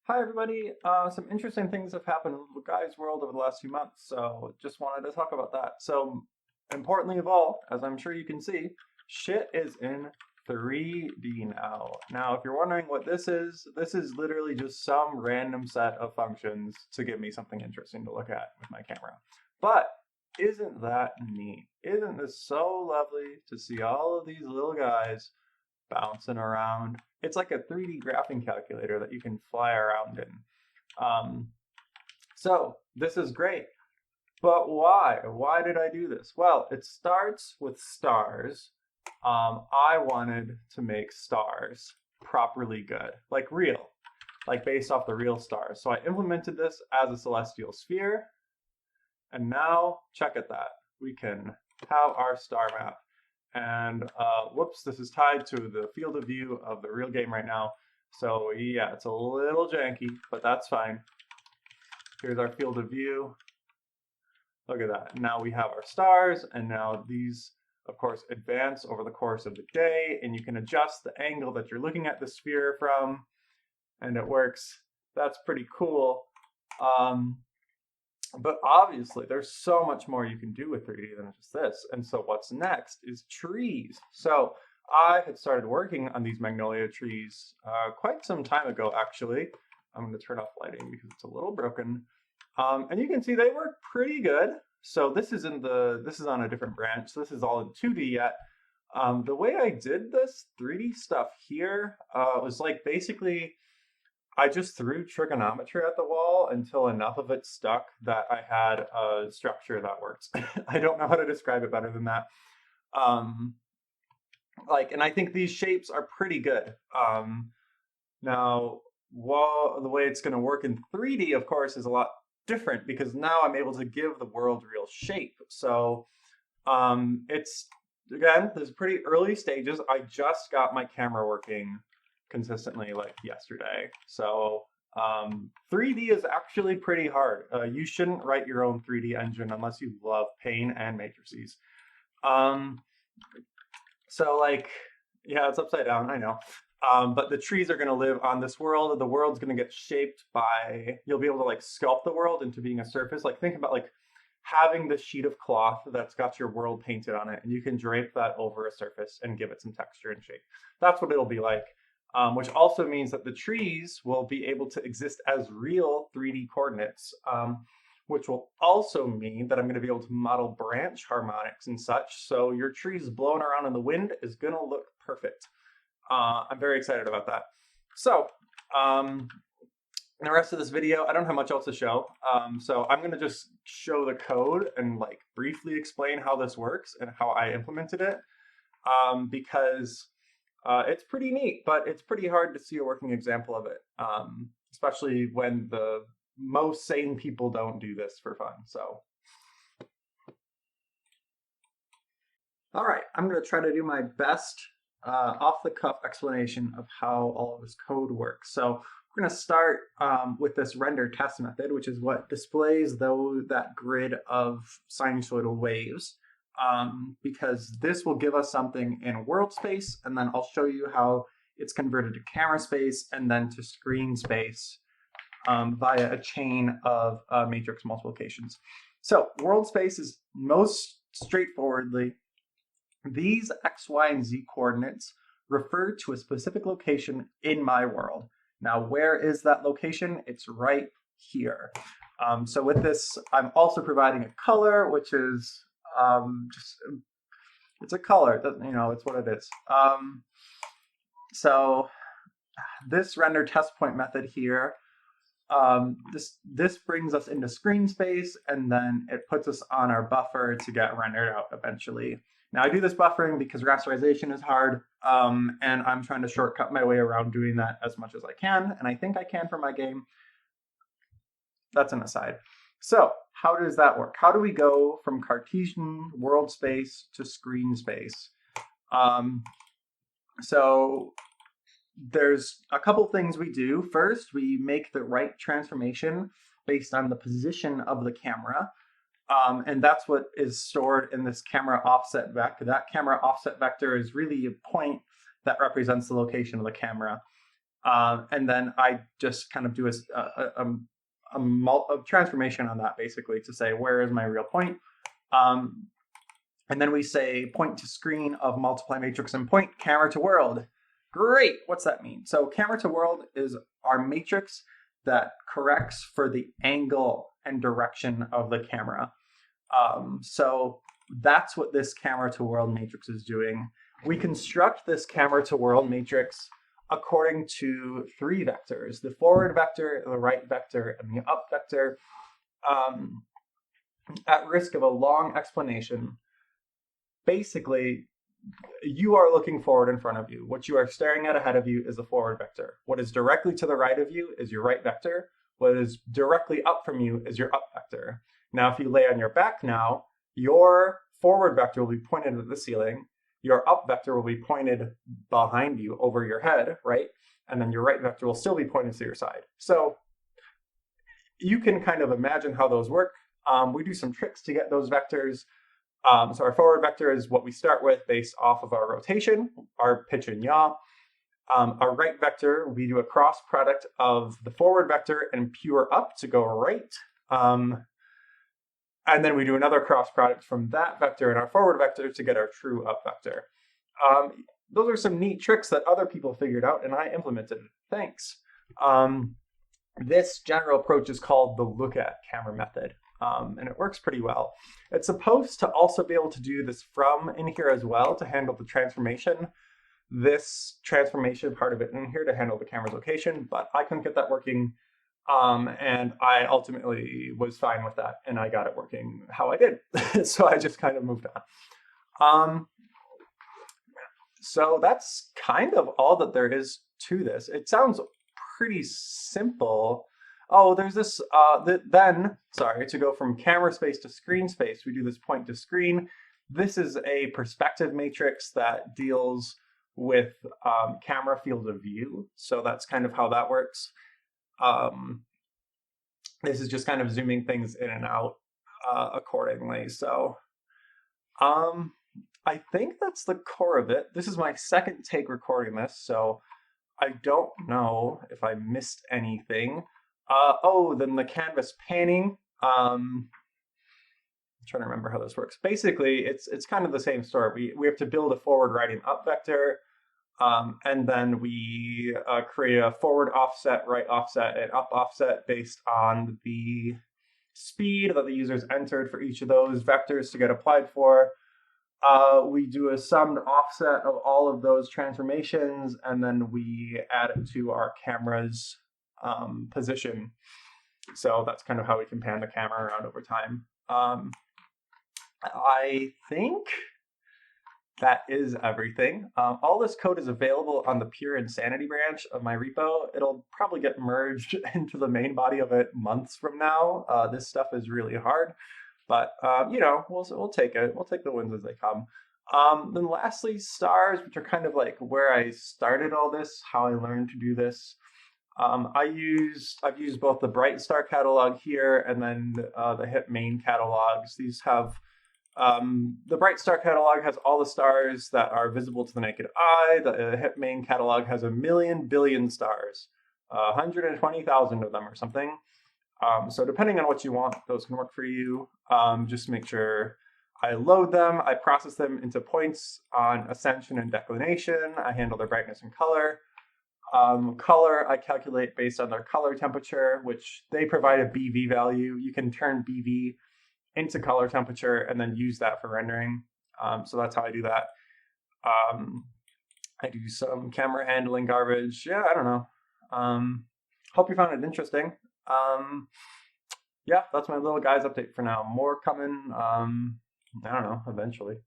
Hi everybody. Some interesting things have happened in Guy's world over the last few months, so just wanted to talk about that. So, importantly of all, as I'm sure you can see, shit is in 3D now. Now, if you're wondering what this is literally just some random set of functions to give me something interesting to look at with my camera. But isn't that neat? Isn't this so lovely to see all of these little guys bouncing around? It's like a 3D graphing calculator that you can fly around in. Um, so this is great. But why? Why did I do this? Well, it starts with stars. I wanted to make stars properly good, like real, like based off the real stars. So I implemented this as a celestial sphere. And now check at that. We can have our star map. And whoops, this is tied to the field of view of the real game right now. So yeah, it's a little janky, but that's fine. Here's our field of view. Look at that. Now we have our stars, and now these, of course, advance over the course of the day, and you can adjust the angle that you're looking at the sphere from, and it works. That's pretty cool. But obviously, there's so much more you can do with 3D than just this. And so what's next is trees. So I had started working on these magnolia trees quite some time ago, actually. I'm going to turn off lighting because it's a little broken. And you can see they work pretty good. So this is on a different branch. So this is all in 2D yet. The way I did this 3D stuff here was like basically I just threw trigonometry at the wall until enough of it stuck that I had a structure that works. I don't know how to describe it better than that. And I think these shapes are pretty good. Now, the way it's going to work in 3D, of course, is a lot different because now I'm able to give the world real shape. So again, there's pretty early stages. I just got my camera working consistently like yesterday. So 3D is actually pretty hard. You shouldn't write your own 3D engine unless you love paint and matrices. Yeah, it's upside down, I know. But the trees are going to live on this world. The world's going to get shaped by, you'll be able to like sculpt the world into being a surface. Like think about like having this sheet of cloth that's got your world painted on it, and you can drape that over a surface and give it some texture and shape. That's what it'll be like. Which also means that the trees will be able to exist as real 3D coordinates, which will also mean that I'm going to be able to model branch harmonics and such. So your trees blowing around in the wind is going to look perfect. I'm very excited about that. So in the rest of this video, I don't have much else to show. So I'm going to just show the code and like briefly explain how this works and how I implemented it. Because it's pretty neat, but it's pretty hard to see a working example of it, especially when the most sane people don't do this for fun. So, all right, I'm going to try to do my best off-the-cuff explanation of how all of this code works. So we're going to start with this render test method, which is what displays that grid of sinusoidal waves. Because this will give us something in world space, and then I'll show you how it's converted to camera space and then to screen space via a chain of matrix multiplications. So world space is most straightforwardly these x, y, and z coordinates refer to a specific location in my world. Now, where is that location? It's right here. So with this, I'm also providing a color, which is it's a color, it's what it is. So this render test point method here, this brings us into screen space, and then it puts us on our buffer to get rendered out eventually. Now I do this buffering because rasterization is hard, and I'm trying to shortcut my way around doing that as much as I can, and I think I can for my game. That's an aside. So how does that work? How do we go from Cartesian world space to screen space? So there's a couple things we do. First, we make the right transformation based on the position of the camera. And that's what is stored in this camera offset vector. That camera offset vector is really a point that represents the location of the camera. And then I just kind of do a transformation on that basically to say, where is my real point? And then we say point to screen of multiply matrix and point camera to world. Great, what's that mean? So camera to world is our matrix that corrects for the angle and direction of the camera. So that's what this camera to world matrix is doing. We construct this camera to world matrix according to three vectors: the forward vector, the right vector, and the up vector. At risk of a long explanation, basically, you are looking forward in front of you. What you are staring at ahead of you is the forward vector. What is directly to the right of you is your right vector. What is directly up from you is your up vector. Now, if you lay on your back now, your forward vector will be pointed at the ceiling. Your up vector will be pointed behind you over your head, right? And then your right vector will still be pointed to your side. So you can kind of imagine how those work. We do some tricks to get those vectors. So our forward vector is what we start with based off of our rotation, our pitch and yaw. Our right vector, we do a cross product of the forward vector and pure up to go right. And then we do another cross product from that vector and our forward vector to get our true up vector. Those are some neat tricks that other people figured out and I implemented. Thanks. This general approach is called the look at camera method. And it works pretty well. It's supposed to also be able to do this from in here as well to handle the transformation. This transformation part of it in here to handle the camera's location, but I couldn't get that working. And I ultimately was fine with that and I got it working how I did. So I just kind of moved on. So that's kind of all that there is to this. It sounds pretty simple. Oh, there's this, to go from camera space to screen space, we do this point to screen. This is a perspective matrix that deals with camera field of view. So that's kind of how that works. This is just kind of zooming things in and out accordingly. So I think that's the core of it. This is my second take recording this, so I don't know if I missed anything. Then the canvas panning. I'm trying to remember how this works. Basically, it's kind of the same story. We have to build a forward, right, and up vector, and then we create a forward offset, right offset, and up offset based on the speed that the users entered for each of those vectors to get applied for. We do a summed offset of all of those transformations, and then we add it to our camera's position. So that's kind of how we can pan the camera around over time. I think that is everything. All this code is available on the Pure Insanity branch of my repo. It'll probably get merged into the main body of it months from now. This stuff is really hard, but we'll take it. We'll take the wins as they come. Then lastly, stars, which are kind of like where I started all this, how I learned to do this. I've used both the Bright Star catalog here and then the HIP main catalogs. These have the Bright Star catalog has all the stars that are visible to the naked eye. The HIP main catalog has 1 billion stars, 120,000 of them or something. So depending on what you want, those can work for you. Just make sure I load them. I process them into points on ascension and declination. I handle their brightness and color. Color, I calculate based on their color temperature, which they provide a BV value. You can turn BV into color temperature and then use that for rendering. So that's how I do that. I do some camera handling garbage. Yeah, I don't know. Hope you found it interesting. Yeah, that's my little guys update for now. More coming, I don't know, eventually.